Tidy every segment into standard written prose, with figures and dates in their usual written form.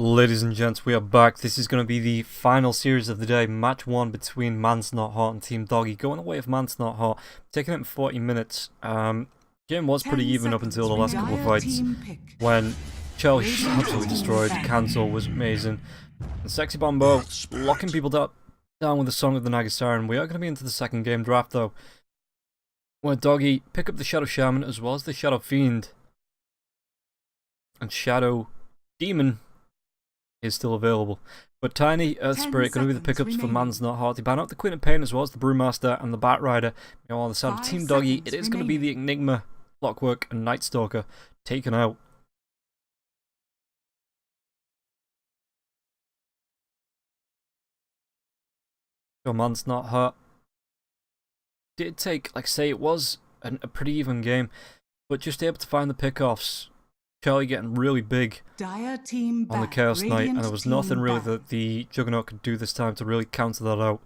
Ladies and gents, we are back. This is going to be the final series of the day, match 1 between MansNotHot and Team Doggie. Going away of MansNotHot, taking it in 40 minutes. Game was pretty even up until the last couple of fights, when Chelsea absolutely destroyed. Cancel was amazing. And Sexy Bombo locking people down with the Song of the Nagasaren. We are going to be into the second game draft though, where Doggie pick up the Shadow Shaman as well as the Shadow Fiend. And Shadow Demon is still available. But Tiny, Earth Spirit, going to be the pickups for MansNotHot. They ban out the Queen of Pain as well as the Brewmaster and the Batrider. You know, on the side of Team Doggie, it is going to be the Enigma, Clockwork, and Night Stalker taken out. So MansNotHot did take, like I say, it was a pretty even game, but just able to find the pickoffs. Charlie getting really big on the Chaos Knight, and there was nothing really that the Juggernaut could do this time to really counter that out.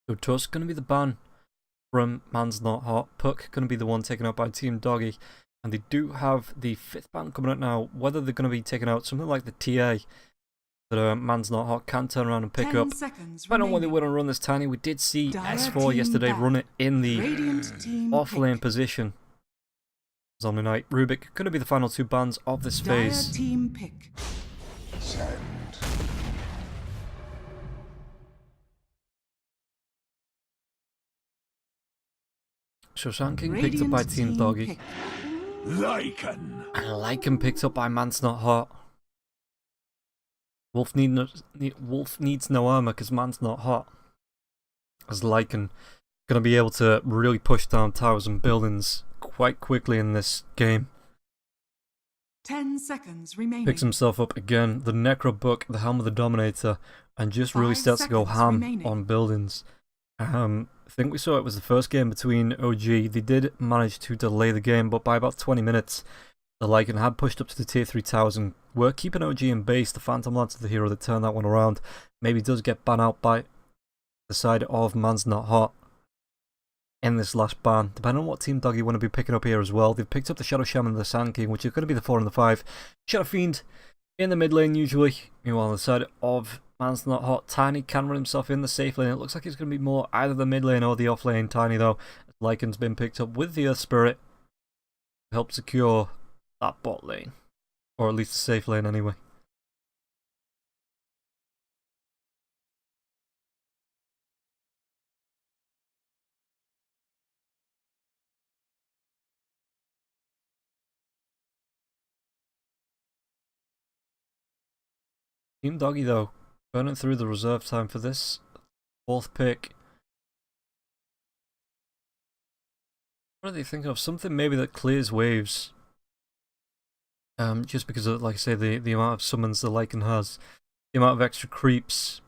So Tusk going to be the ban from MansNotHot. Puck going to be the one taken out by Team Doggie, and they do have the 5th ban coming out now. Whether they're going to be taking out something like the TA that MansNotHot can turn around and pick up. Depending on whether they want to run this Tiny. We did see S4 yesterday run it in the off-lane position. Zombie Knight, Rubik, going to be the final 2 bans of this phase. Team pick. Send. Shoshan King picked up by Team Doggie. Lycan. And Lycan picked up by MansNotHot. Wolf needs no armor because MansNotHot, as Lycan, going to be able to really push down towers and buildings quite quickly in this game. 10 seconds remaining. Picks himself up again, the Necro Book, the Helm of the Dominator, and just really starts to go ham on buildings. I think we saw it was the first game between OG. They did manage to delay the game, but by about 20 minutes, the Lycan had pushed up to the tier 3 towers and were keeping OG in base. The Phantom Lance of the hero that turned that one around. Maybe does get banned out by the side of MansNotHot in this last ban, depending on what Team Doggie want to be picking up here as well. They've picked up the Shadow Shaman and the Sand King, which are going to be the 4 and the 5. Shadow Fiend in the mid lane usually. Meanwhile, on the side of MansNotHot, Tiny can run himself in the safe lane. It looks like he's going to be more either the mid lane or the off lane. Tiny though, Lycan's been picked up with the Earth Spirit to help secure that bot lane, or at least the safe lane anyway. Team Doggie though, burning through the reserve time for this 4th pick. What are they thinking of? Something maybe that clears waves. Just because of, like I say, the amount of summons the Lycan has. The amount of extra creeps.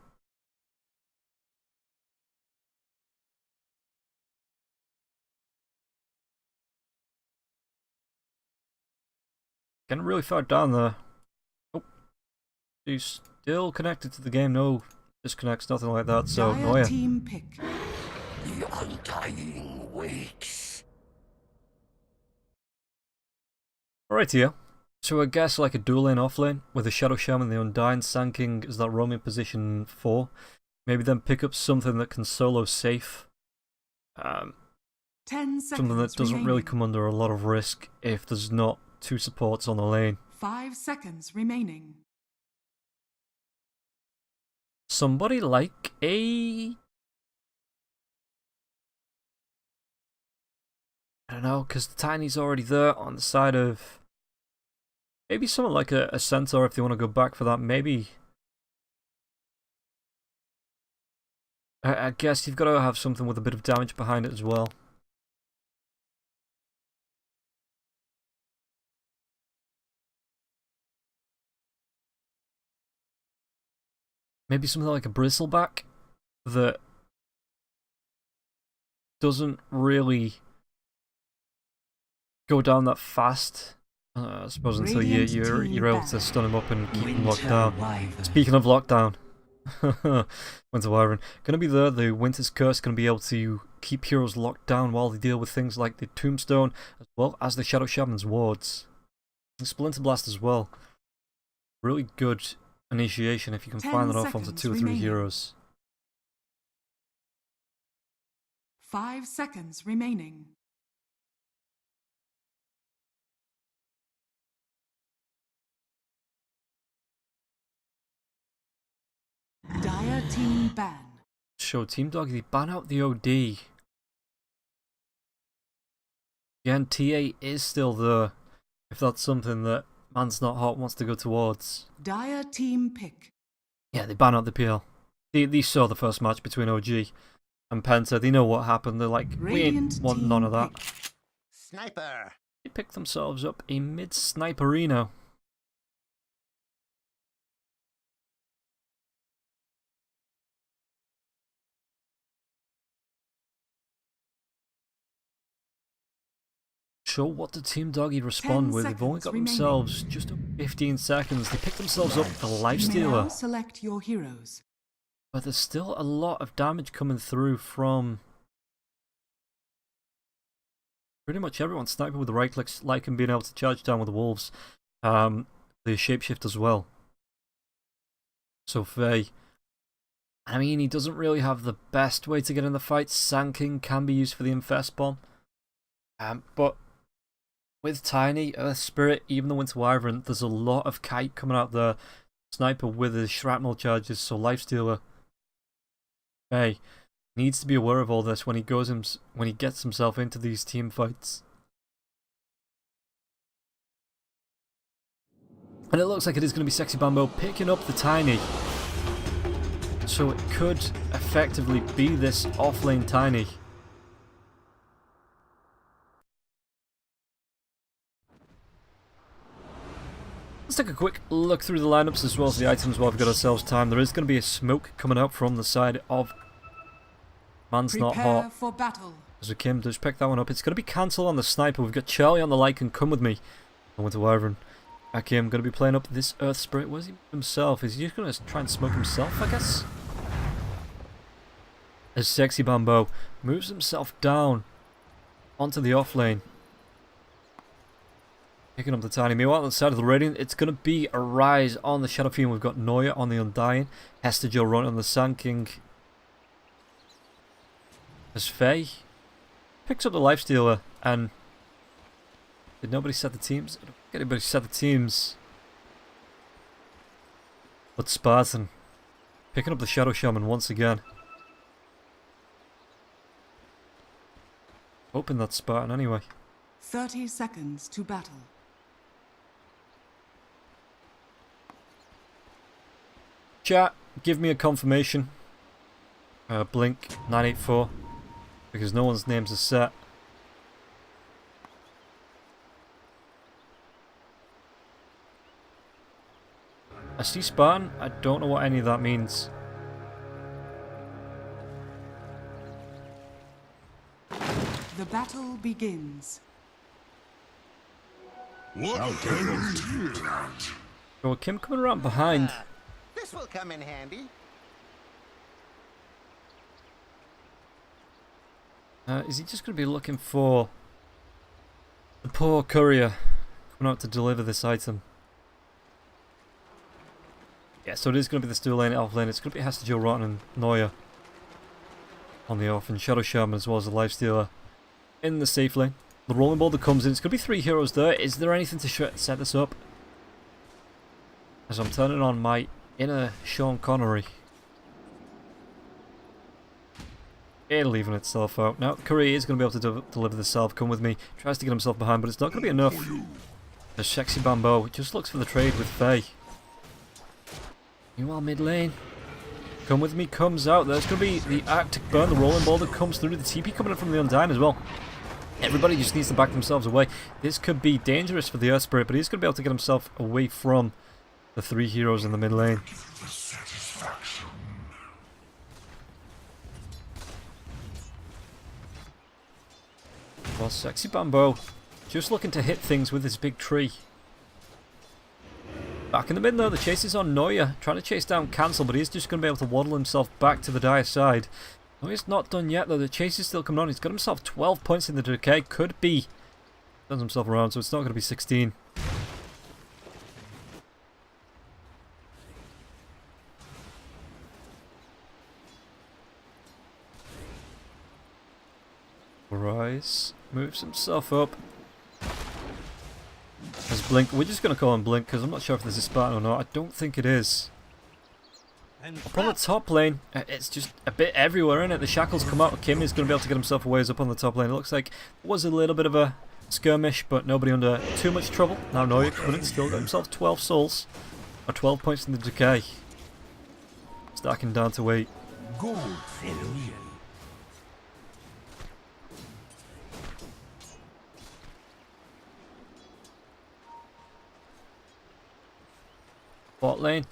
Getting really far down there. He's still connected to the game, no disconnects, nothing like that, so no, yeah. Team pick. The undying waits. Alright here. So I guess like a dual lane off lane with the Shadow Shaman, the Undying, Sand King is that roaming position 4. Maybe then pick up something that can solo safe. 10 seconds something that doesn't really come under a lot of risk if there's not 2 supports on the lane. 5 seconds remaining. Somebody like a... I don't know, because the Tiny's already there on the side of... Maybe someone like a Centaur if they want to go back for that, maybe... I guess you've got to have something with a bit of damage behind it as well. Maybe something like a Bristleback that doesn't really go down that fast. I suppose until you're able to stun him up and keep him locked down. Speaking of lockdown, Winter Wyvern going to be there. The Winter's Curse going to be able to keep heroes locked down while they deal with things like the Tombstone as well as the Shadow Shaman's wards. And Splinter Blast as well. Really good initiation if you can 10 find that off onto seconds 2 or 3 remaining. heroes. 5 seconds remaining. Dire team ban. Show Team Doggie, they ban out the OD. Again, TA is still there, if that's something that MansNotHot wants to go towards. Dire team pick. Yeah, they ban out the PL. They saw the first match between OG and Penta. They know what happened. They're like, we ain't want none of that. Pick. Sniper. They picked themselves up a mid-sniperino. Show what did Team Doggie respond with. They've only got themselves just 15 seconds. They picked themselves up the Lifestealer. Select your heroes. But there's still a lot of damage coming through from pretty much everyone. Sniper with the right click, Lycan being able to charge down with the wolves. The shapeshift as well. So Faye, I mean, he doesn't really have the best way to get in the fight. Sand King can be used for the Infest Bomb. But with Tiny, Earth Spirit, even the Winter Wyvern, there's a lot of kite coming out there. Sniper with his shrapnel charges, so Lifestealer, hey, needs to be aware of all this when he gets himself into these team fights. And it looks like it is going to be Sexy Bambo picking up the Tiny. So it could effectively be this offlane Tiny. Let's take a quick look through the lineups as well as the items while we've got ourselves time. There is going to be a smoke coming out from the side of MansNotHot. For battle. So Kim does pick that one up. It's going to be cancel on the Sniper. We've got Charlie on the Lycan. Come with me. I went to Wyvern. Kim going to be playing up this Earth Spirit. Where's he himself? Is he just going to try and smoke himself, I guess? As Sexy Bambo moves himself down onto the off lane. Picking up the Tiny. Meanwhile, on the side of the Radiant, it's going to be a rise on the Shadow Fiend. We've got Noya on the Undying. Hester Joe running on the Sand King. As Faye picks up the Lifestealer. And did nobody set the teams? I don't think anybody set the teams. But Spartan picking up the Shadow Shaman once again. Hoping that's Spartan anyway. 30 seconds to battle. Chat, give me a confirmation. Blink 984. Because no one's names are set. I see Spartan. I don't know what any of that means. The battle begins. So Kim coming around behind. This will come in handy. Is he just going to be looking for the poor courier coming out to deliver this item? Yeah, so it is going to be the Steel Lane, Elf Lane. It's going to be Hester Joe Rotten and Noya on the off, and Shadow Shaman as well as the Lifestealer in the safe lane. The Rolling Boulder comes in. It's going to be 3 heroes there. Is there anything to set this up? As I'm turning on my inner Sean Connery. It'll even itself out. Now, Curry is going to be able to deliver the self. Come with me. Tries to get himself behind, but it's not going to be enough. The Sexy Bambo just looks for the trade with Faye. Meanwhile, mid lane. Come with me comes out. There's going to be the Arctic Burn. The Rolling Boulder comes through. The TP coming in from the Undying as well. Everybody just needs to back themselves away. This could be dangerous for the Earth Spirit, but he's going to be able to get himself away from the 3 heroes in the mid lane. Well, Sexy Bambo just looking to hit things with his big tree. Back in the mid though, the chase is on Noya, trying to chase down Cancel, but he's just going to be able to waddle himself back to the Dire side. Noya's not done yet though, the chase is still coming on. He's got himself 12 points in the decay, could be. Turns himself around, so it's not going to be 16. Rise moves himself up. As Blink, we're just going to call him Blink because I'm not sure if this is Spartan or not. I don't think it is. Up on the top lane, it's just a bit everywhere, isn't it? The shackles come out. Kim is going to be able to get himself a ways up on the top lane. It looks like it was a little bit of a skirmish, but nobody under too much trouble. Now Noya coming in, still got himself 12 souls. Or 12 points in the decay. Stacking down to 8. Gold illusion. Bot lane.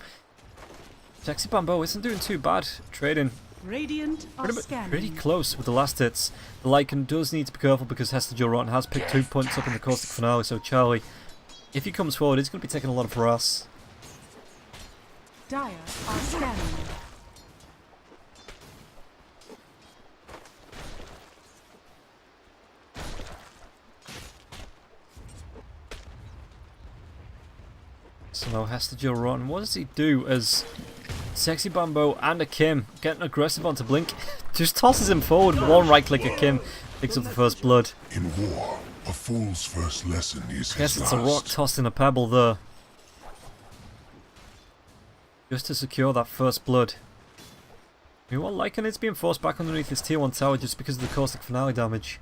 Sexy Bamboo isn't doing too bad. Trading Radiant are scanning. pretty close with the last hits. The Lycan does need to be careful because Hester Joe Rotten has picked 2 points up in the caustic finale, so Charlie, if he comes forward, he's going to be taking a lot of harass. Dire are scanning. So now Hester Joe Rotten, what does he do as Sexy Bamboo and a Kim getting aggressive onto Blink? Just tosses him forward, one right click at Kim, picks up the first blood. In war, a fool's first lesson is I guess his it's a rock last. tossed in a pebble there. Just to secure that first blood. Meanwhile, Lycan is being forced back underneath his tier 1 tower just because of the caustic finale damage.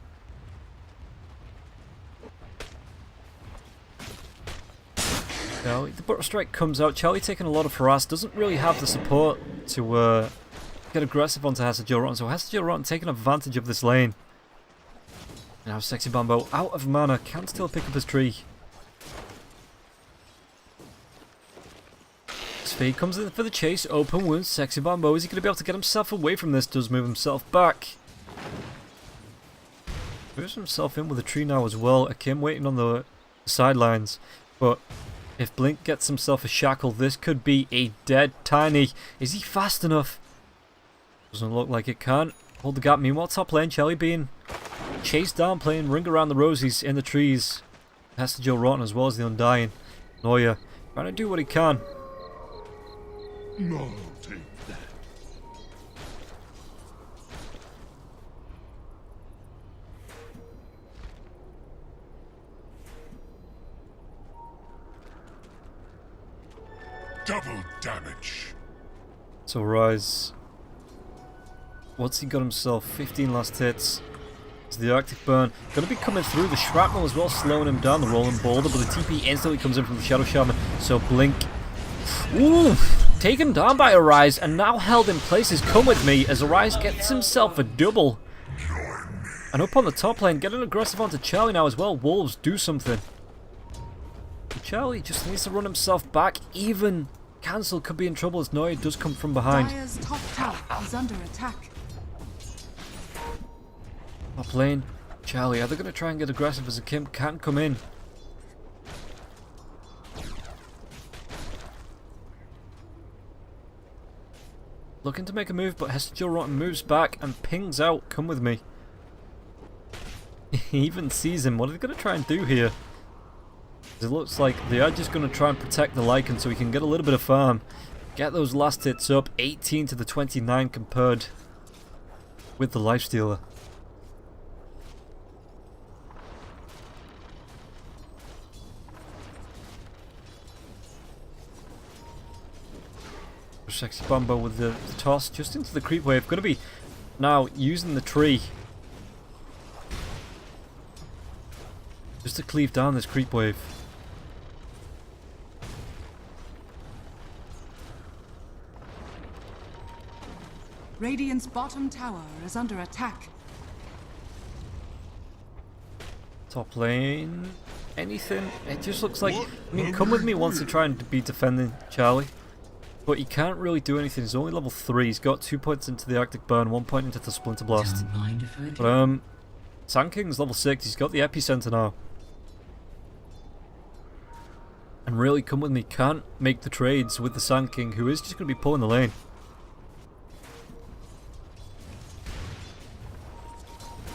Charlie, the butter strike comes out. Charlie taking a lot of harass, doesn't really have the support to get aggressive onto Hester Joe Rotten, so Hester Joe Rotten taking advantage of this lane. Now Sexy Bamboo out of mana, can still pick up his tree. Spade comes in for the chase, open wounds, Sexy Bamboo. Is he going to be able to get himself away from this? Does move himself back. Moves himself in with a tree now as well. Akim waiting on the sidelines, but if Blink gets himself a shackle, this could be a dead Tiny. Is he fast enough? Doesn't look like it can. Hold the gap. Meanwhile, top lane, Charlie being chased down, playing Ring Around the Rosies in the trees. Hester Joe Rotten as well as the Undying. Noya trying to do what he can. No, take that. Double damage. So Rise, what's he got himself? 15 last hits. It's the Arctic Burn. Going to be coming through. The Shrapnel as well, slowing him down. The Rolling Boulder, but the TP instantly comes in from the Shadow Shaman. So Blink, ooh, taken down by Arise and now held in place is Come With Me as Arise gets himself a double. And up on the top lane, getting aggressive onto Charlie now as well. Wolves, do something. Charlie just needs to run himself back. Even Cancel could be in trouble as Noya does come from behind. Dire's top tower is under attack. Top lane, Charlie, are they going to try and get aggressive as a Kim can't come in? Looking to make a move, but Hester Joe Rotten moves back and pings out, Come With Me. He even sees him. What are they going to try and do here? It looks like they are just going to try and protect the Lycan so he can get a little bit of farm. Get those last hits up, 18 to the 29 compared with the Lifestealer. Sexy Bamboo with the toss just into the creep wave. Going to be now using the tree just to cleave down this creep wave. Radiant's bottom tower is under attack. Top lane, anything? It just looks like, I mean, Come With Me wants to try and be defending Charlie, but he can't really do anything. He's only level 3. He's got 2 points into the Arctic Burn, 1 point into the Splinter Blast. But Sand King's level 6. He's got the Epicenter now. And really, Come With Me can't make the trades with the Sand King, who is just going to be pulling the lane.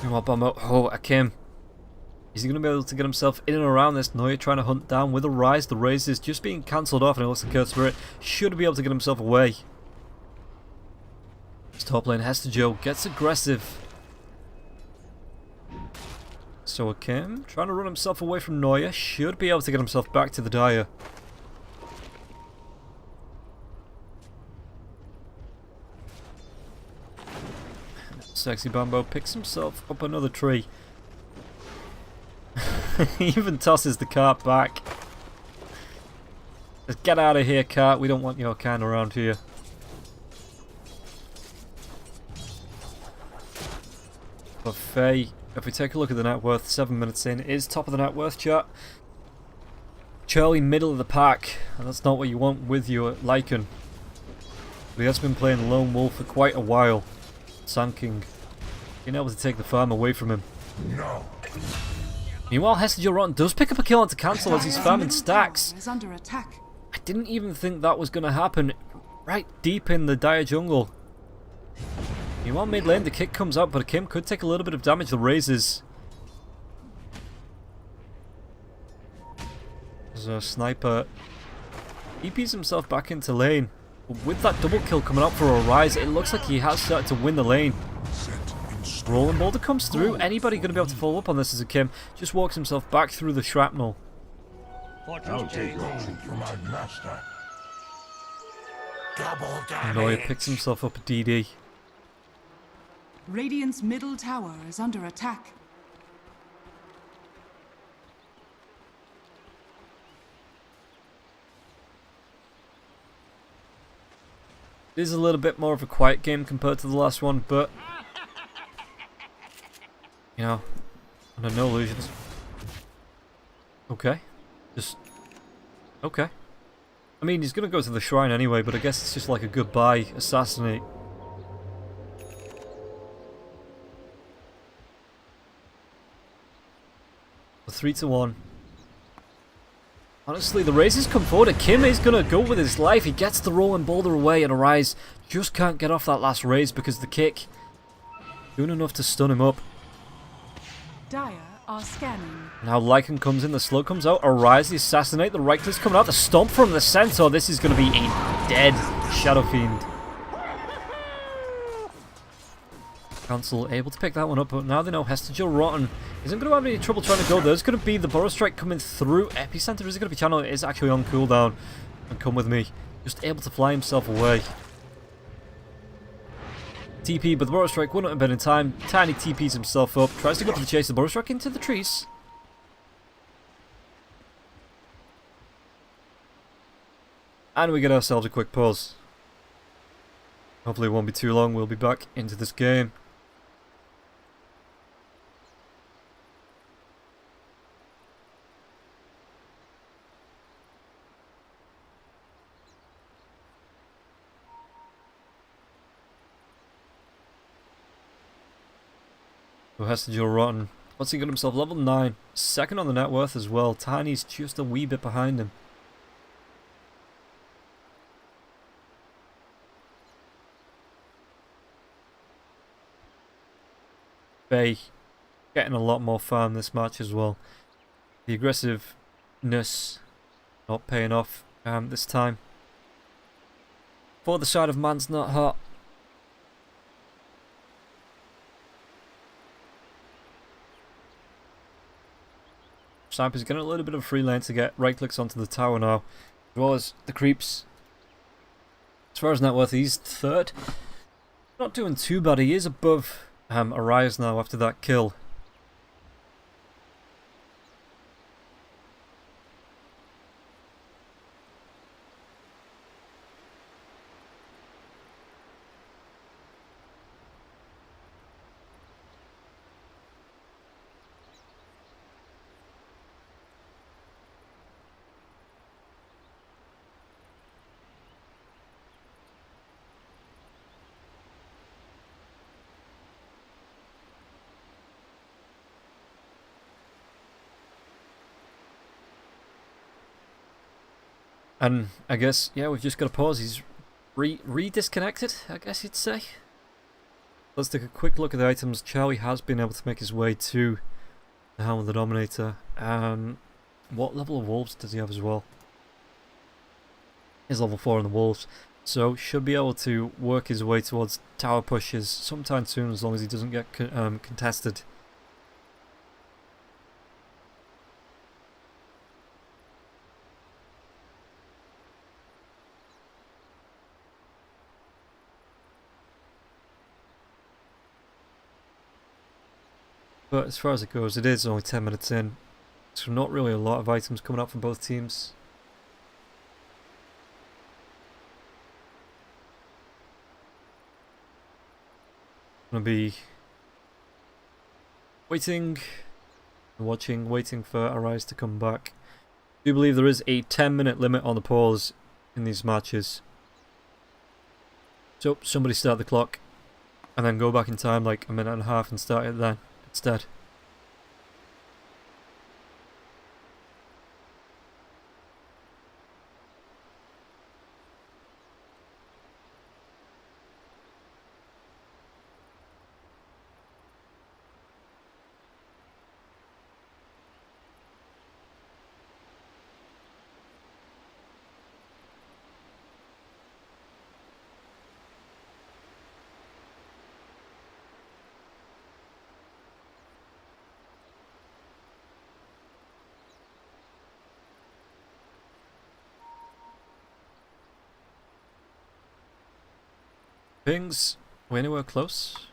Meanwhile, Bamboo, oh, Akim. Is he going to be able to get himself in and around this? Noya trying to hunt down with a Rise. The Raise is just being cancelled off, and it looks like Curse Spirit should be able to get himself away. This top lane, Hester Joe gets aggressive. So Kim, trying to run himself away from Neuer, should be able to get himself back to the Dire. Sexy Bambo picks himself up another tree. He even tosses the cart back. Just get out of here, cart. We don't want your kind around here. But Faye, if we take a look at the net worth, 7 minutes in, is top of the net worth chart. Charlie, middle of the pack, and that's not what you want with your Lycan. But he has been playing Lone Wolf for quite a while. Sand King being able to take the farm away from him. No. Meanwhile, Hester Rotten does pick up a kill onto cancel as he's farming stacks. Is under attack. I didn't even think that was going to happen right deep in the Dire jungle. Meanwhile, mid lane, the kick comes out, but Kim could take a little bit of damage. The raises. There's a sniper. EPs himself back into lane. But with that double kill coming out for a rise, it looks like he has started to win the lane. Rolling Boulder comes through. Anybody going to be able to follow up on this as a Kim just walks himself back through the shrapnel. I'll take gold for my master. Neuer picks himself up a DD. Radiant's middle tower is under attack. It is a little bit more of a quiet game compared to the last one, but you know, under no illusions. Okay. Just okay. I mean, he's gonna go to the shrine anyway, but I guess it's just like a goodbye assassinate. A 3-1. Honestly, the raises come forward, and Kim is gonna go with his life. He gets the rolling boulder away, and Arise just can't get off that last raise because the kick doing enough to stun him up. Dire are scanning. Now Lycan comes in, the slow comes out, Arise, the assassinate, the right click's coming out, the stomp from the centaur. This is going to be a dead Shadow Fiend. Cancel able to pick that one up, but now they know Hester Rotten isn't going to have any trouble trying to go. There's going to be the Burrow Strike coming through. Epicenter is going to be channeled. It is actually on cooldown. And come with me. Just able to fly himself away. TP, but the Burrow Strike wouldn't have been in time. Tiny TPs himself up. Tries to go for the chase. The Burrow Strike into the trees. And we get ourselves a quick pause. Hopefully it won't be too long. We'll be back into this game. So Hester Rotten. Once he got himself level 9. Second on the net worth as well. Tiny's just a wee bit behind him. Bay getting a lot more farm this match as well. The aggressiveness not paying off this time. For the side of MansNotHot. Sniper's getting a little bit of free lane to get right clicks onto the tower now, as well as the creeps. As far as net worth, he's third. Not doing too bad. He is above Arise now after that kill. And I guess, yeah, we've just got to pause. He's re-disconnected, I guess you'd say. Let's take a quick look at the items. Charlie has been able to make his way to the Helm of the Dominator. What level of wolves does he have as well? He's level 4 in the wolves. So should be able to work his way towards tower pushes sometime soon, as long as he doesn't get contested. But as far as it goes, it is only 10 minutes in, so not really a lot of items coming up from both teams. Gonna be waiting, watching, waiting for Arise to come back. I do believe there is a 10-minute limit on the pause in these matches. So somebody start the clock and then go back in time like a minute and a half and start it then instead. Pings, we anywhere close?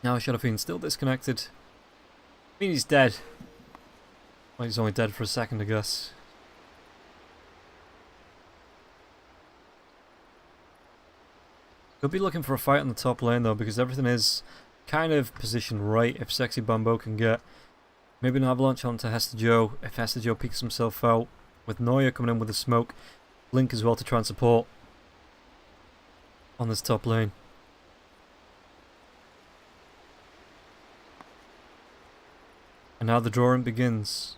Now Shadowfiend's still disconnected. I mean he's dead. Well, he's only dead for a second, I guess. He'll be looking for a fight on the top lane though, because everything is kind of positioned right. If Sexy Bambo can get maybe an avalanche onto Hester Joe, if Hester Joe peeks himself out, with Neuer coming in with the smoke, Blink as well to try and support on this top lane. And now the drawing begins.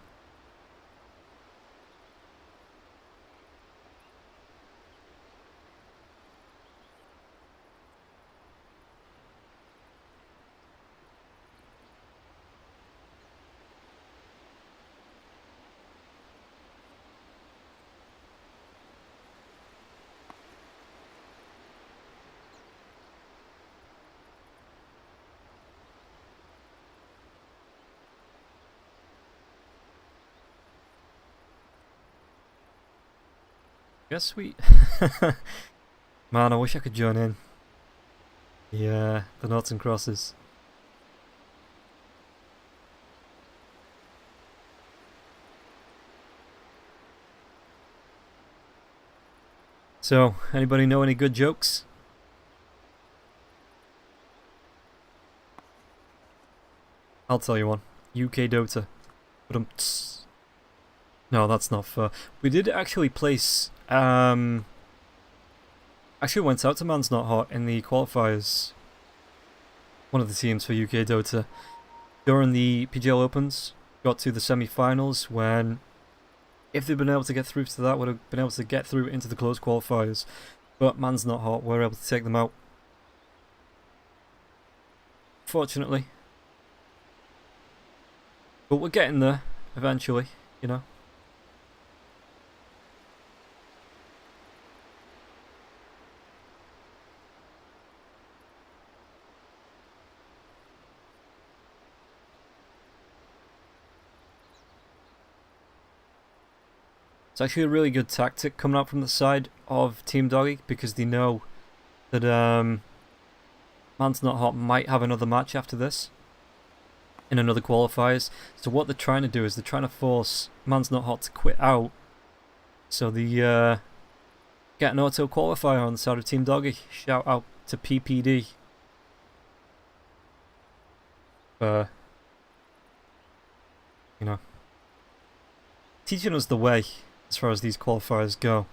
Guess we... Man, I wish I could join in. Yeah, the noughts and crosses. So, anybody know any good jokes? I'll tell you one. UK Dota. But no, that's not fair. We did actually place... actually went out to MansNotHot in the qualifiers. One of the teams for UK Dota. During the PGL Opens, got to the semi-finals when, if they'd been able to get through to that, would have been able to get through into the closed qualifiers. But MansNotHot were able to take them out. Fortunately. But we're getting there, eventually, you know. It's actually a really good tactic coming up from the side of Team Doggie, because they know that MansNotHot might have another match after this in another qualifiers. So what they're trying to do is they're trying to force MansNotHot to quit out, so they get an auto qualifier on the side of Team Doggie. Shout out to PPD. You know, teaching us the way as far as these qualifiers go.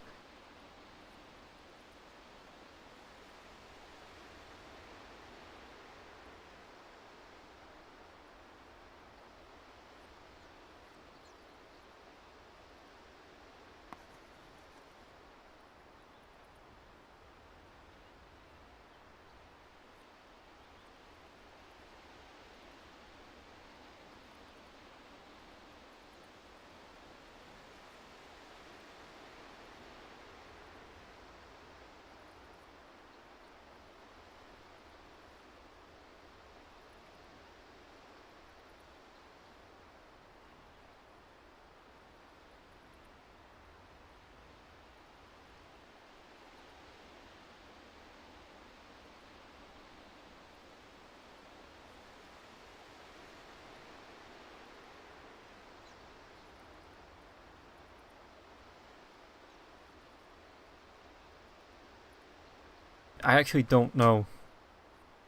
I actually don't know.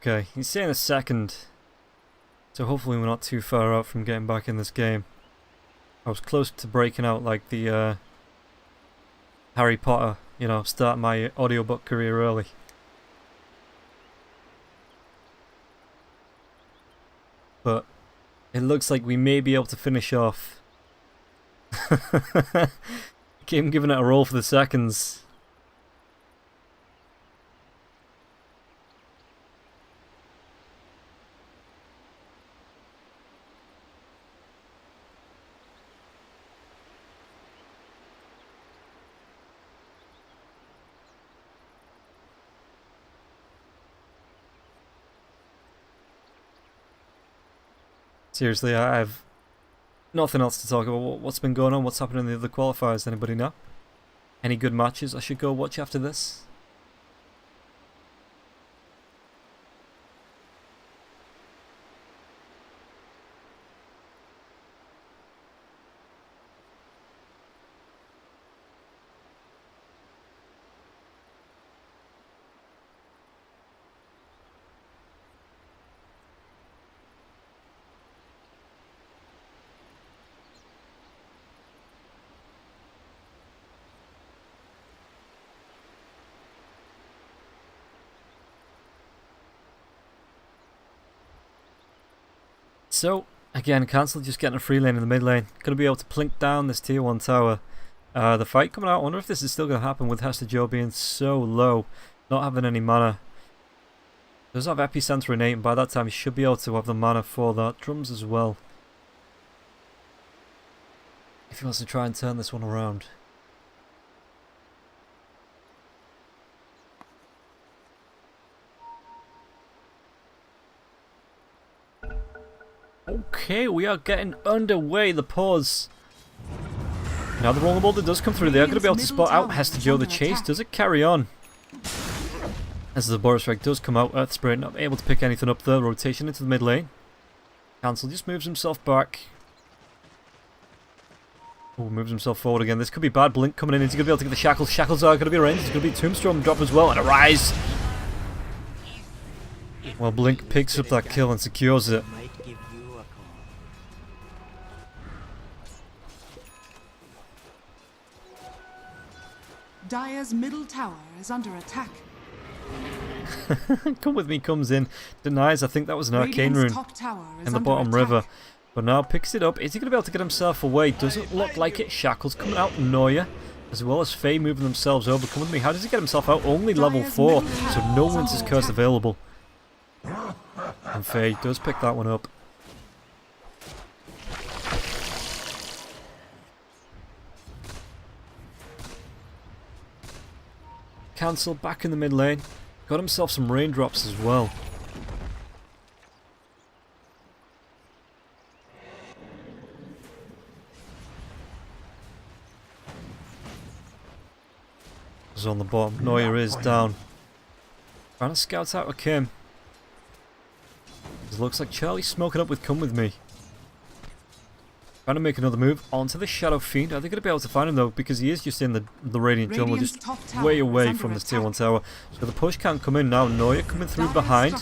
Okay, he's saying a second. So hopefully we're not too far out from getting back in this game. I was close to breaking out like the Harry Potter, you know, start my audiobook career early. But it looks like we may be able to finish off. Game giving it a roll for the seconds. Seriously, I've nothing else to talk about. What's been going on? What's happening in the other qualifiers? Anybody know? Any good matches I should go watch after this? So, again, Cancel just getting a free lane in the mid lane. Going to be able to plink down this tier 1 tower. The fight coming out, I wonder if this is still going to happen with Hester Joe being so low, not having any mana. Does have Epicenter innate, and by that time he should be able to have the mana for that. Drums as well. If he wants to try and turn this one around. Okay, we are getting underway. The pause. Now the rolling boulder does come through. They are going to be able to spot out Hester Joe. The chase does it carry on? As the Boris Strike does come out, Earth Spirit not able to pick anything up there. Rotation into the mid lane. Cancel just moves himself back. Oh, moves himself forward again. This could be bad. Blink coming in. Is he going to be able to get the shackles? Shackles are going to be ranged. It's going to be Tombstone drop as well. And a rise. Well, Blink picks up that kill and secures it. Dire's middle tower is under attack. Come With Me comes in, denies. I think that was an arcane rune in the bottom river. But now picks it up. Is he going to be able to get himself away? Doesn't look like it. Shackles coming out. Noya, as well as Faye moving themselves over. Come With Me. How does he get himself out? Only level 4, so no Winter's Curse available. And Faye does pick that one up. Cancel back in the mid lane. Got himself some raindrops as well. Is on the bottom. Noya is down. Trying to scout out a Kim. It looks like Charlie's smoking up with Come With Me. Trying to make another move onto the Shadow Fiend. Are they going to be able to find him though? Because he is just in the Radiant jungle, just way away from this tier 1 tower. So the push can't come in now. Noya coming through behind.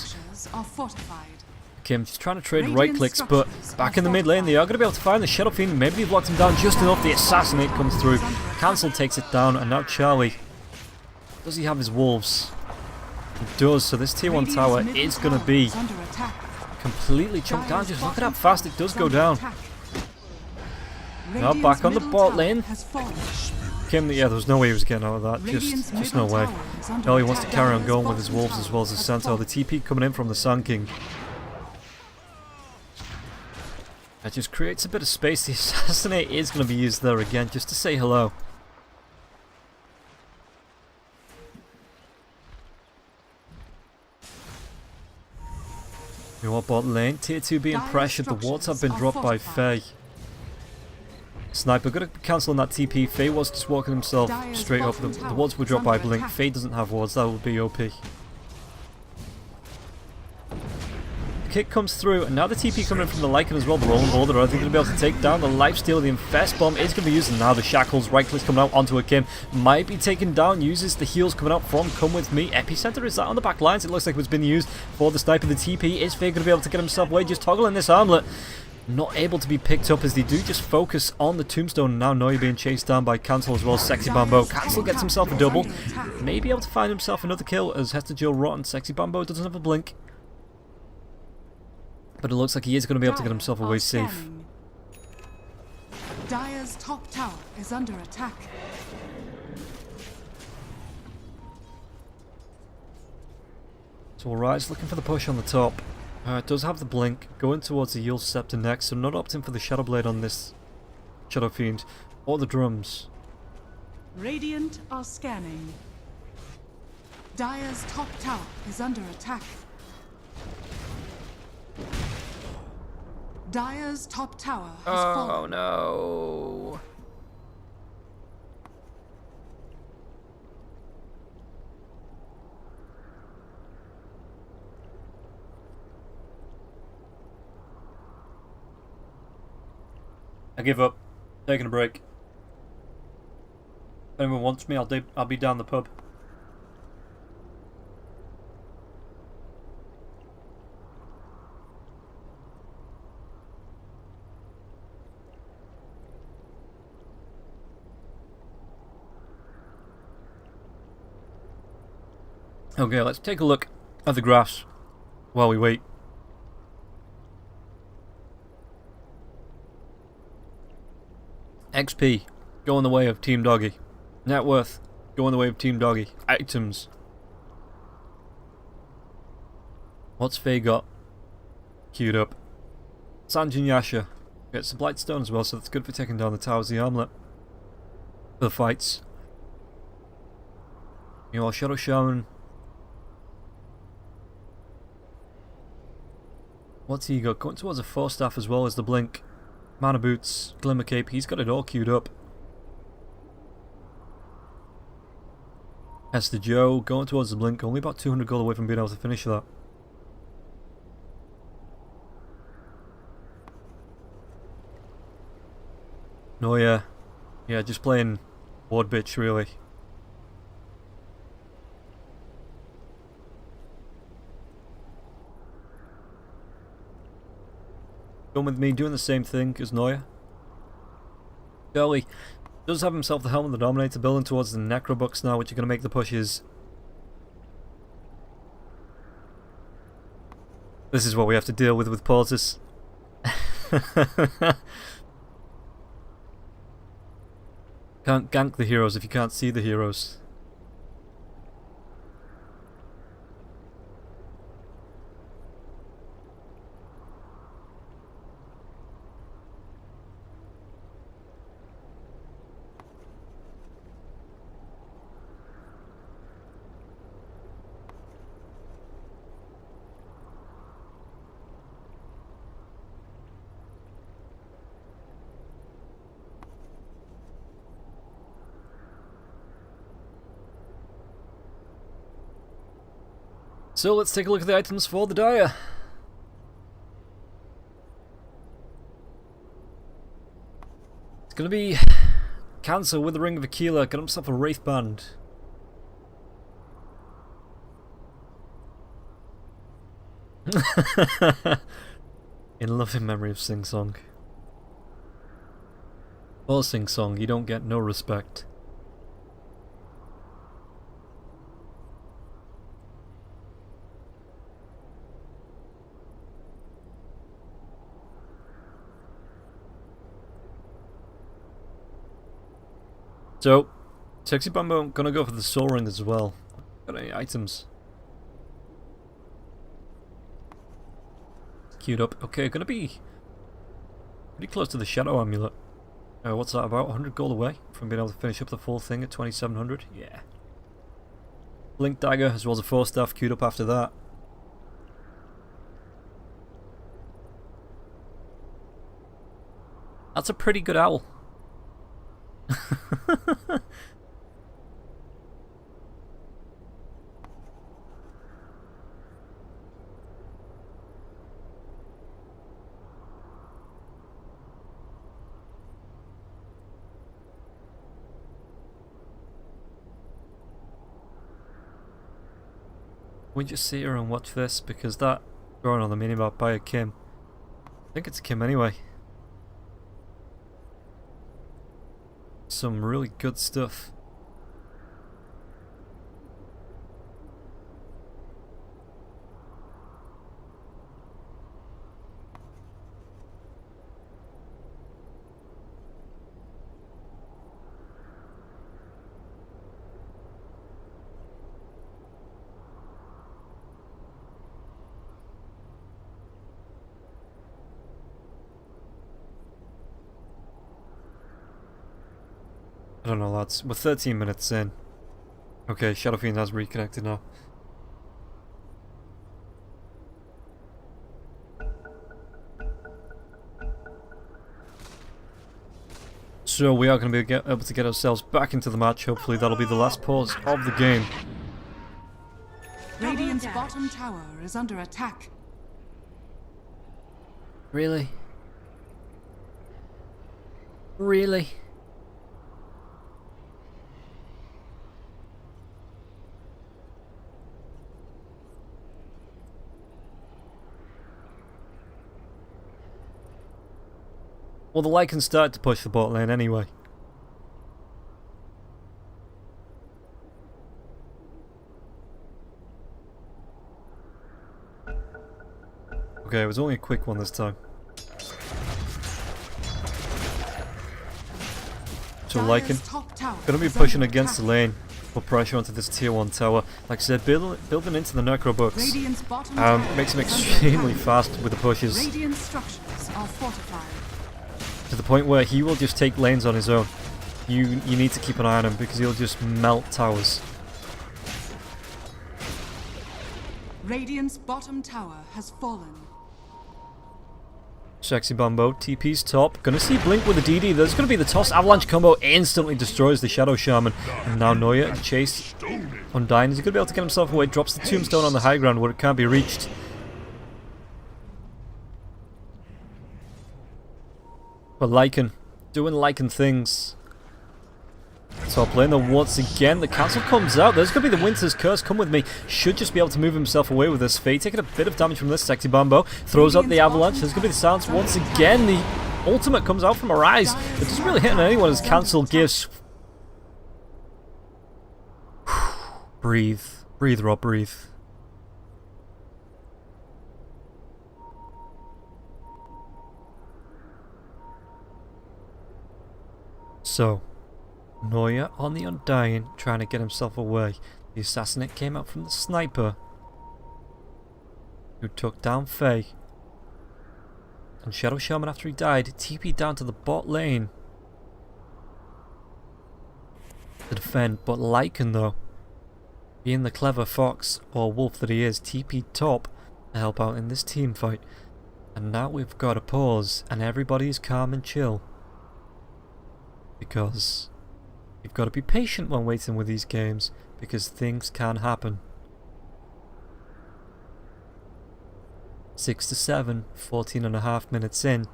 Kim just trying to trade right clicks, but back in the mid lane they are going to be able to find the Shadow Fiend. Maybe they've locked him down just enough. The Assassinate comes through. Cancel takes it down, and now Charlie. Does he have his wolves? He does, so this tier 1 tower is going to be completely chunked down. Just look at how fast it does go down. Now back on the bot lane. Kim, yeah, there was no way he was getting out of that. Just no way. Charlie wants to carry on going with his wolves as well as his centaur. The TP coming in from the Sand King. That just creates a bit of space. The Assassinate is going to be used there again just to say hello. You want bot lane? Tier 2 being pressured. The wards have been dropped by Faye. Sniper going to cancel on that TP. Faye was just walking himself straight up. The wards were dropped by Blink. Faye doesn't have wards. That would be OP. kick comes through, and now the TP coming in from the Lycan as well. The rolling boulder, I think they're going to be able to take down the lifesteal. The Infest Bomb is going to be used, and now the Shackles. Right click's coming out onto a Kim. Might be taken down, uses the heals coming out from Come With Me. Epicenter, is that on the back lines? It looks like it's been used for the sniper. The TP is Faye going to be able to get himself away, just toggling this armlet. Not able to be picked up as they do just focus on the tombstone. Now Noya being chased down by Cancel as well. Sexy Bambo. Cancel gets himself a double. Maybe able to find himself another kill as Hester Joe rotten. Sexy Bambo doesn't have a blink. But it looks like he is going to be able to get himself away safe. Dire's top tower is under attack. So Ori's looking for the push on the top. It does have the blink, going towards the Yule Scepter next, so not opting for the Shadow Blade on this Shadow Fiend, or the drums. Radiant are scanning. Dire's top tower is under attack. Dire's top tower has fallen. Oh no! I give up. Taking a break. If anyone wants me, I'll be down the pub. Okay, let's take a look at the graphs while we wait. XP, going the way of Team Doggie. Net worth, going the way of Team Doggie. Items. What's Faye got? Queued up. Sanjin Yasha. Gets some Blightstone as well, so that's good for taking down the towers, the armlet. For the fights. You know, Shadow Shaman. What's he got? Going towards a 4-staff as well as the blink. Mana Boots, Glimmer Cape, he's got it all queued up. Hester Joe, going towards the blink, only about 200 gold away from being able to finish that. Noya, yeah, just playing ward bitch really. Come With Me, doing the same thing as Noya. Charlie does have himself the Helm of the Dominator, building towards the Necrobucks now, which are going to make the pushes. This is what we have to deal with pauses. Can't gank the heroes if you can't see the heroes. So let's take a look at the items for the Dire. It's gonna be Cancer with the Ring of Aquila, got himself a Wraith Band. In loving memory of Sing Song. For Sing Song, you don't get no respect. So, Sexy Bambo, I'm gonna go for the Soul Ring as well. Got any items? Queued up. Okay, gonna be pretty close to the Shadow Amulet. What's that about? 100 gold away from being able to finish up the full thing at 2700? Yeah. Blink Dagger as well as a 4-staff queued up after that. That's a pretty good owl. We just sit here and watch this because that drawing on the minimap by a Kim. I think it's a Kim anyway. Some really good stuff. I don't know, lads. We're 13 minutes in. Okay, Shadow Fiend has reconnected now. So we are going to be able to get ourselves back into the match. Hopefully that'll be the last pause of the game. Radiant's bottom tower is under attack. Really? Really? Well, the Lycans started to push the bot lane anyway. Okay, it was only a quick one this time. So Lycan, gonna be pushing against the lane, put pressure onto this tier 1 tower. Like I said, building into the necro books makes him extremely fast with the pushes. Radiant structures are fortified. To the point where he will just take lanes on his own. You need to keep an eye on him because he'll just melt towers. Radiant's bottom tower has fallen. Sexy Bambo, TP's top. Gonna see Blink with a DD. There's gonna be the toss. Avalanche combo instantly destroys the Shadow Shaman. And now Noya, Chase, Undying. Is he gonna be able to get himself away? Drops the tombstone on the high ground where it can't be reached. But Lycan, doing Lycan things. Top lane though once again, the castle comes out. There's going to be the Winter's Curse, come with me. Should just be able to move himself away with this Fate. Taking a bit of damage from this Sexy Bambo. Throws out the Avalanche. There's going to be the silence once again. The ultimate comes out from Arise. It doesn't really hit on anyone as Cancel gives... Breathe. Breathe, Rob, breathe. So, Noya on the Undying, trying to get himself away. The Assassinate came out from the Sniper, who took down Faye. And Shadow Shaman, after he died, TP'd down to the bot lane to defend. But Lycan, though, being the clever fox or wolf that he is, TP'd top to help out in this team fight. And now we've got a pause, and everybody's calm and chill. Because you've got to be patient when waiting with these games, because things can happen. 6 to 7, 14.5 minutes in.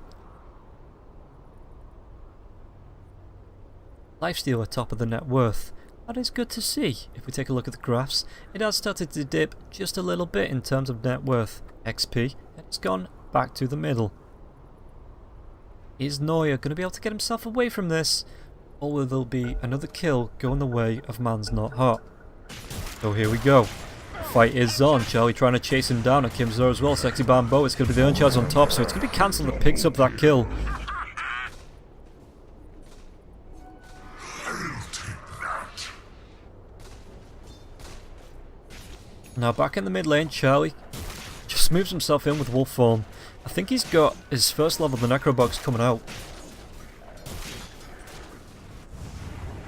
Lifesteal at top of the net worth. That is good to see. If we take a look at the graphs, it has started to dip just a little bit in terms of net worth. XP, and it's gone back to the middle. Is Noya going to be able to get himself away from this? Or will there be another kill going the way of MansNotHot? So here we go. The fight is on. Charlie trying to chase him down at Kim's there as well. Sexy Bambo. It's going to be the Uncharge on top, so it's going to be Cancel that picks up that kill. Now back in the mid lane, Charlie just moves himself in with Wolf Form. I think he's got his first level of the Necro Box coming out.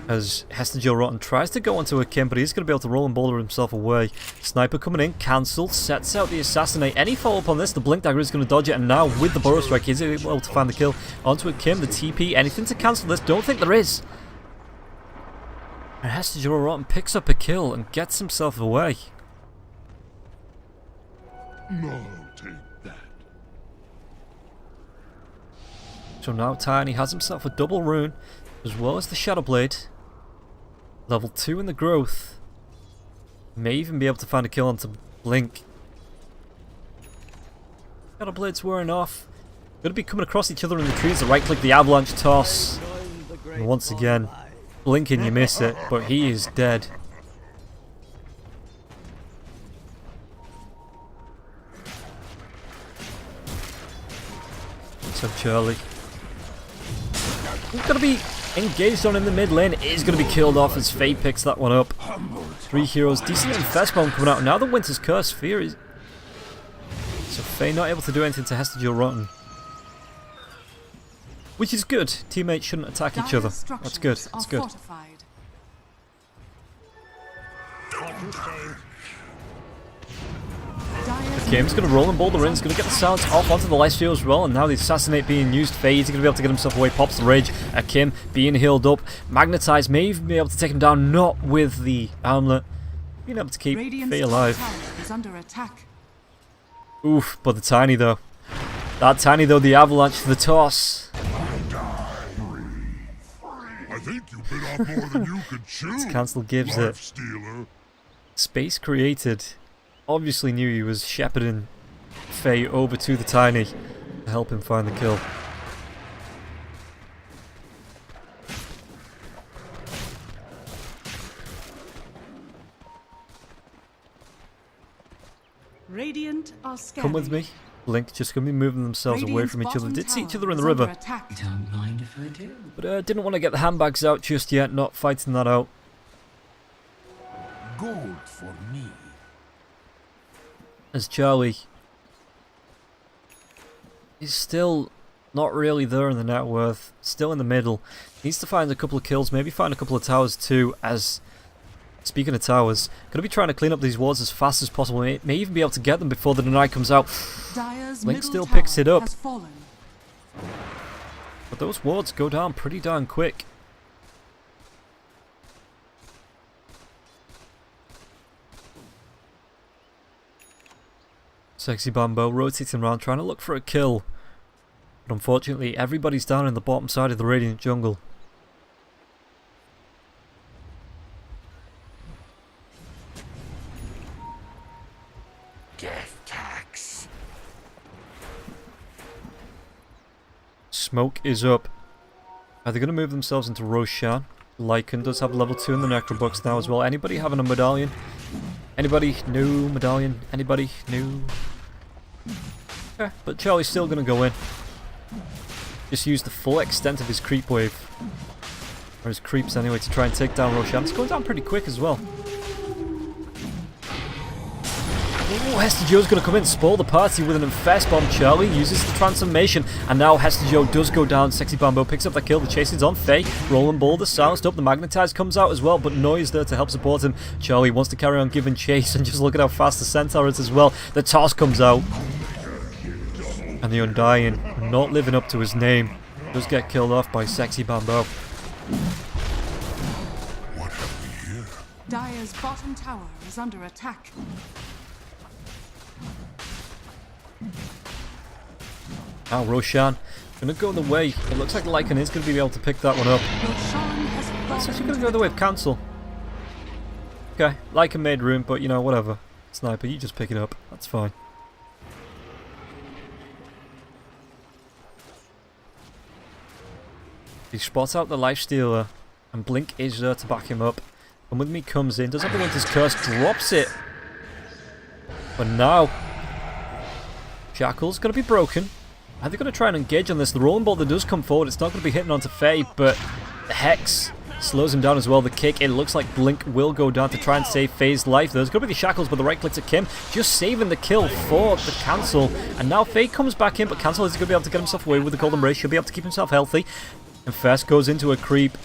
As Hester Jill Rotten tries to go onto a Kim, but he's going to be able to roll and boulder himself away. Sniper coming in, cancelled, sets out the Assassinate. Any follow-up on this, the Blink Dagger is going to dodge it, and now with the Burrow Strike, he's able to find the kill onto a Kim, the TP. Anything to cancel this? Don't think there is. And Hester Jill Rotten picks up a kill and gets himself away. No, take that. So now Tiny has himself a double rune, as well as the Shadow Blade. Level 2 in the growth. May even be able to find a kill onto Blink. Got a blade's wearing off. Gonna be coming across each other in the trees. The right click, the avalanche toss. And once again, blinking, you miss it, but he is dead. So Charlie. He's gonna be engaged on in the mid lane. Is gonna be killed off as Faye picks that one up. 3 heroes, decent Infestbomb coming out. Now the Winter's Curse, Fear is. So Faye not able to do anything to Hester Rotten. Which is good. Teammates shouldn't attack each other. That's good. That's good. The game's going to roll and boulder in. He's going to get the silence off onto the lifesteal as well. And now the assassinate being used. Faye is going to be able to get himself away. Pops the rage. Akim being healed up. Magnetized may even be able to take him down. Not with the armlet. Being able to keep Faye alive. Oof, but the tiny though. That tiny though, the avalanche, the toss. I think you bit off more than you could chew. Cancel gives it. Space created. Obviously knew he was shepherding Faye over to the tiny to help him find the kill. Radiant are scared. Come with me. Blink just going to be moving themselves away from each other. Did see each other in the river. Don't mind if I do. But didn't want to get the handbags out just yet, not fighting that out. Gold for me. As Charlie is still not really there in the net worth, still in the middle. Needs to find a couple of kills, maybe find a couple of towers too, as, speaking of towers, going to be trying to clean up these wards as fast as possible. May even be able to get them before the deny comes out. Link still picks it up. But those wards go down pretty darn quick. Sexy Bambo rotating around trying to look for a kill. But unfortunately everybody's down in the bottom side of the Radiant jungle. Death tax. Smoke is up. Are they going to move themselves into Roshan? Lycan does have level 2 in the Necrobooks now as well. Anybody having a medallion? Anybody new medallion? Anybody new? Yeah, but Charlie's still going to go in. Just use the full extent of his creep wave. Or his creeps anyway to try and take down Roshan. It's going down pretty quick as well. Oh, Hester Joe's going to come in and spoil the party with an Infest Bomb. Charlie uses the transformation, and now Hester Joe does go down. Sexy Bambo picks up the kill. The chase is on Faye. Rolling Boulder silenced up. The Magnetize comes out as well, but Noise there to help support him. Charlie wants to carry on giving chase, and just look at how fast the Centaur is as well. The toss comes out. And the Undying, not living up to his name, does get killed off by Sexy Bambo. What have we here? Dire's bottom tower is under attack. Now Roshan gonna go the way. It looks like Lycan is gonna be able to pick that one up. It's actually gonna go the way of cancel. Okay, Lycan made room, but you know, whatever. Sniper, you just pick it up. That's fine. He spots out the lifestealer, and Blink is there to back him up. And with me comes in, does have the Winter's Curse, drops it. But now, Shackle's going to be broken. Are they going to try and engage on this? The Rolling Bolt that does come forward, it's not going to be hitting onto Faye, but the Hex slows him down as well. The kick, it looks like Blink will go down to try and save Faye's life. There's going to be the Shackles, but the right click to Kim, just saving the kill for the Cancel. And now Faye comes back in, but Cancel is going to be able to get himself away with the Golden Race. He'll be able to keep himself healthy. And Fest goes into a creep.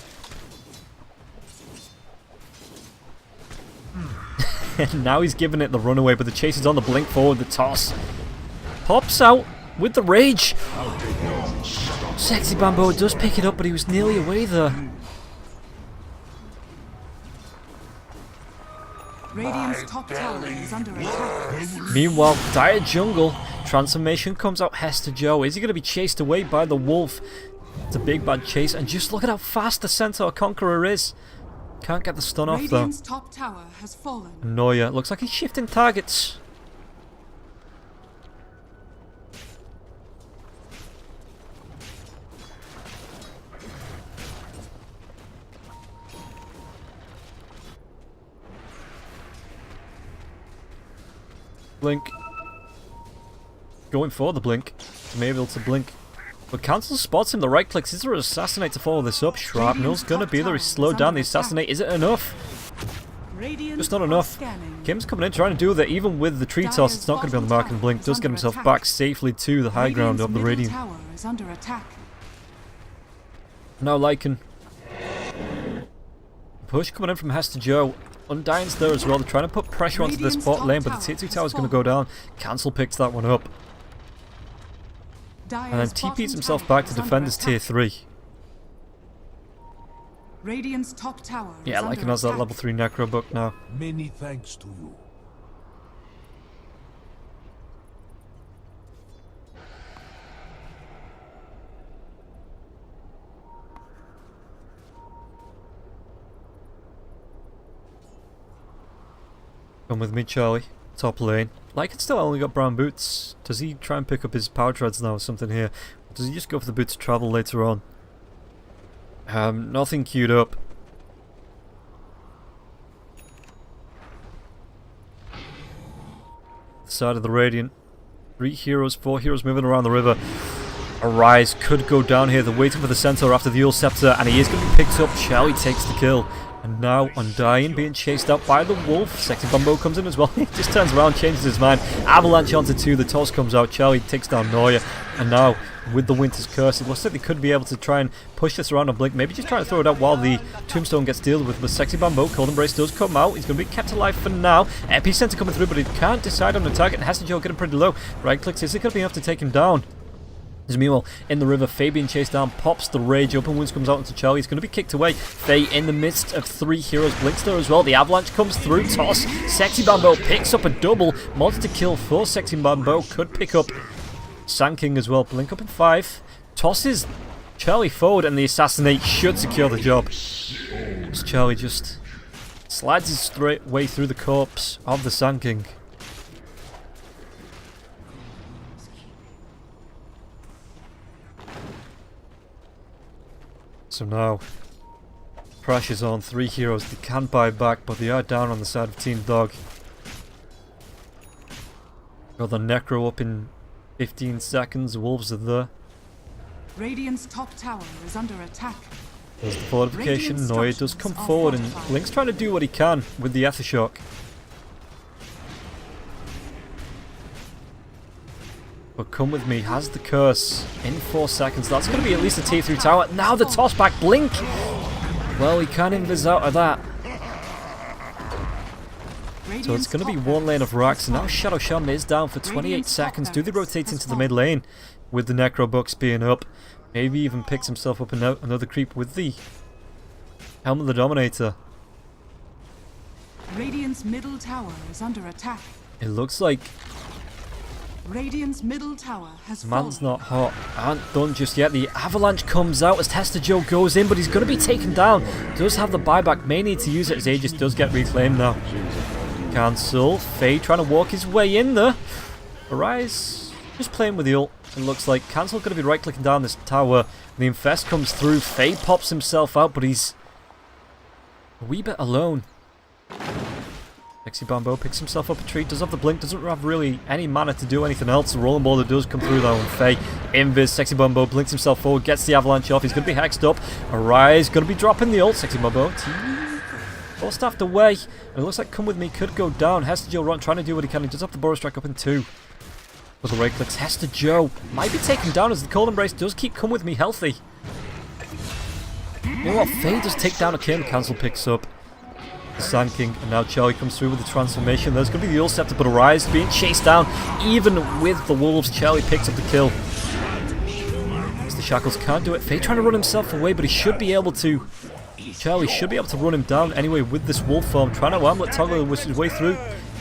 And now he's giving it the runaway, but the chase is on the Blink forward. The toss pops out with the rage. Sexy Bambo does pick it up, but he was nearly away there. Radiant's top tower is under attack. Meanwhile, Dire Jungle transformation comes out. Hester Joe, is he going to be chased away by the wolf? It's a big bad chase, and just look at how fast the Centaur Conqueror is. Can't get the stun off though. Radiant's top tower has fallen. Noya, looks like he's shifting targets. Blink. Going for the blink. Maybe able to blink. But Cancel spots him. The right clicks. Is there an assassinate to follow this up? Shrapnel's gonna be there. He's slowed down the assassinate. Is it enough? Just not enough. Kim's coming in trying to do that. Even with the tree toss, it's not going to be on the mark, and Blink does get himself back safely to the high ground of the Radiant. Now Lycan. Push coming in from Hester Joe. Undying's there as well. They're trying to put pressure onto this bot lane, but the tier 2 tower is going to go down. Cancel picks that one up. And then TP's himself back to defend his tier 3. Radiant's top tower. Yeah, Lycan has that level 3 Necro book now. Many thanks to you. Come with me, Charlie. Top lane. Lycan still only got brown boots. Does he try and pick up his power treads now or something here? Or does he just go for the boots to travel later on? Nothing queued up. The side of the Radiant. 3 heroes, 4 heroes moving around the river. Arise could go down here. They're waiting for the Centaur after the Eul Scepter, and he is going to be picked up. Charlie takes the kill. And now Undying being chased out by the wolf. Sexy Bumbo comes in as well. He just turns around, changes his mind. Avalanche onto 2. The toss comes out. Charlie takes down Noya. And now, with the Winter's Curse, it looks like they could be able to try and push this around on Blink. Maybe just try and throw it out while the Tombstone gets dealt with. But Sexy Bamboo, Cold Embrace does come out. He's going to be kept alive for now. Epicenter coming through, but he can't decide on the target. And Hester Joe getting pretty low. Right clicks. Is it going to be enough to take him down? Meanwhile, in the river, Faye being chased down, pops the rage. Open Wounds comes out into Charlie. He's going to be kicked away. Faye in the midst of 3 heroes. Blinks there as well. The Avalanche comes through. Toss. Sexy Bambo picks up a double. Monster kill for Sexy Bambo. Could pick up Sand King as well. Blink up in 5. Tosses Charlie forward, and the Assassinate should secure the job. As Charlie just slides his straight way through the corpse of the Sand King. So now, pressure's on. 3 heroes. They can't buy back, but they are down on the side of Team Dog. Got the Necro up in 15 seconds. The Wolves are there. Radiant's top tower is under attack. There's the fortification. Noya does come forward, and Blink's trying to do what he can with the Aftershock. But come with me, has the curse in 4 seconds. That's going to be at least a tier 3 tower. Now the toss back, Blink! Well, he can't invis out of that. So it's going to be 1 lane of racks. And now Shadow Shaman is down for 28 seconds. Do they rotate into the mid lane with the Necro Bucks being up? Maybe even picks himself up another creep with the Helm of the Dominator. Radiant's middle tower is under attack. It looks like Radiant's middle tower has fallen. MansNotHot aren't done just yet. The Avalanche comes out as Tester Joe goes in, but he's going to be taken down. Does have the buyback, may need to use it as Aegis does get reclaimed now. Cancel. Faye trying to walk his way in there. Arise just playing with the ult. It looks like Cancel going to be right clicking down this tower. The Infest comes through. Faye pops himself out, but he's a wee bit alone. Sexy Bambo picks himself up a tree, does have the blink, doesn't have really any mana to do anything else. The rolling boulder does come through though, and Faye invis. Sexy Bambo blinks himself forward, gets the avalanche off. He's going to be hexed up. Arise, going to be dropping the ult. Sexy Bambo all staffed away, and it looks like Come With Me could go down. Hester Joe Run trying to do what he can. He does have the Burrow Strike up in 2. With the right clicks, Hester Joe might be taken down as the Cold Embrace does keep Come With Me healthy. You know what? Faye does take down a Kim. Cancel picks up the Sand King, and now Charlie comes through with the transformation. There's going to be the Eul Scepter, but Arise being chased down. Even with the Wolves, Charlie picks up the kill. As the Shackles can't do it. Faye trying to run himself away, but he should be able to. Charlie should be able to run him down anyway with this wolf form. Trying to Armlet Toggle his way through.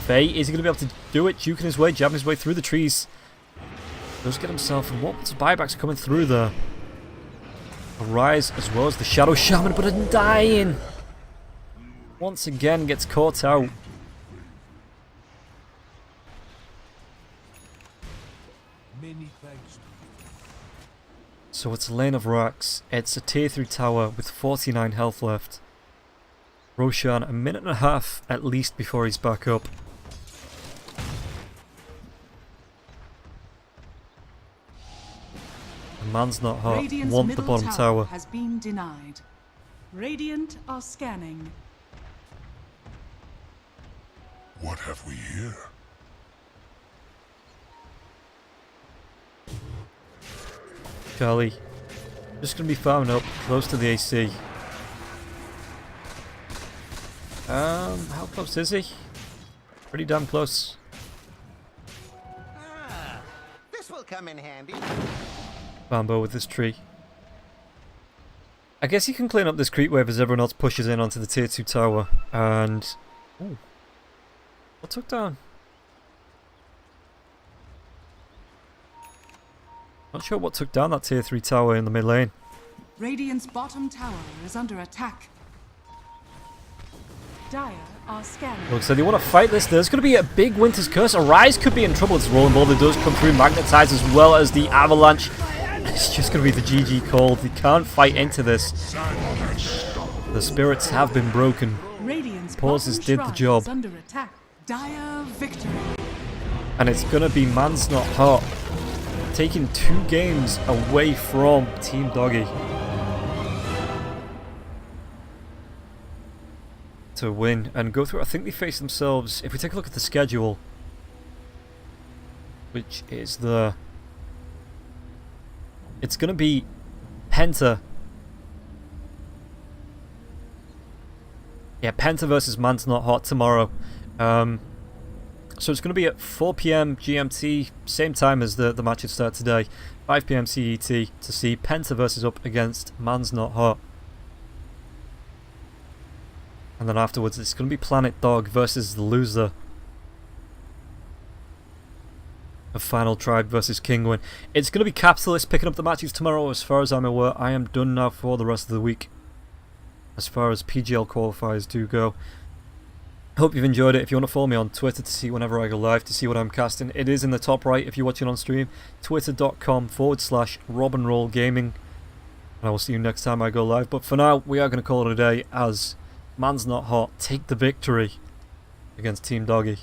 Faye, is he going to be able to do it? Juking his way, jabbing his way through the trees. Does get himself, and what's buybacks coming through there? Arise as well as the Shadow Shaman, but Undying once again gets caught out. Many thanks. So it's a lane of racks. It's a tier 3 tower with 49 health left. Roshan, a minute and a half at least before he's back up. Man's Not Hot Radiant's want the middle bottom tower. has been denied. Radiant are scanning. What have we here? Charlie, just gonna be farming up close to the AC. How close is he? Pretty damn close. This will come in handy. Bambo with this tree. I guess he can clean up this creep wave as everyone else pushes in onto the tier 2 tower. And... ooh. What took down? Not sure what took down that tier 3 tower in the mid lane. Radiant's bottom tower is under attack. Dire are scanning. Looks like they want to fight this. There's going to be a big Winter's Curse. Arise could be in trouble. It's rolling ball that does come through. Magnetize as well as the Avalanche. It's just going to be the GG call. They can't fight into this. The spirits have been broken. Radiant's Pauses bottom did the shrine job. is under attack. Dire victory. And it's going to be Man's Not Hot taking 2 games away from Team Doggie to win and go through. I think they face themselves, if we take a look at the schedule, which is it's going to be Penta. Yeah, Penta versus Man's Not Hot tomorrow. So it's going to be at 4 PM GMT, same time as the matches start today, 5 PM CET, to see Penta versus up against Man's Not Hot. And then afterwards it's going to be Planet Dog versus the loser of Final Tribe versus Kingwin. It's going to be Capitalist picking up the matches tomorrow. As far as I'm aware, I am done now for the rest of the week as far as PGL qualifiers do go. Hope you've enjoyed it. If you want to follow me on Twitter to see whenever I go live, to see what I'm casting, it is in the top right if you're watching on stream. Twitter.com/RobandRollGaming. And I will see you next time I go live. But for now, we are going to call it a day as Man's Not Hot take the victory against Team Doggie.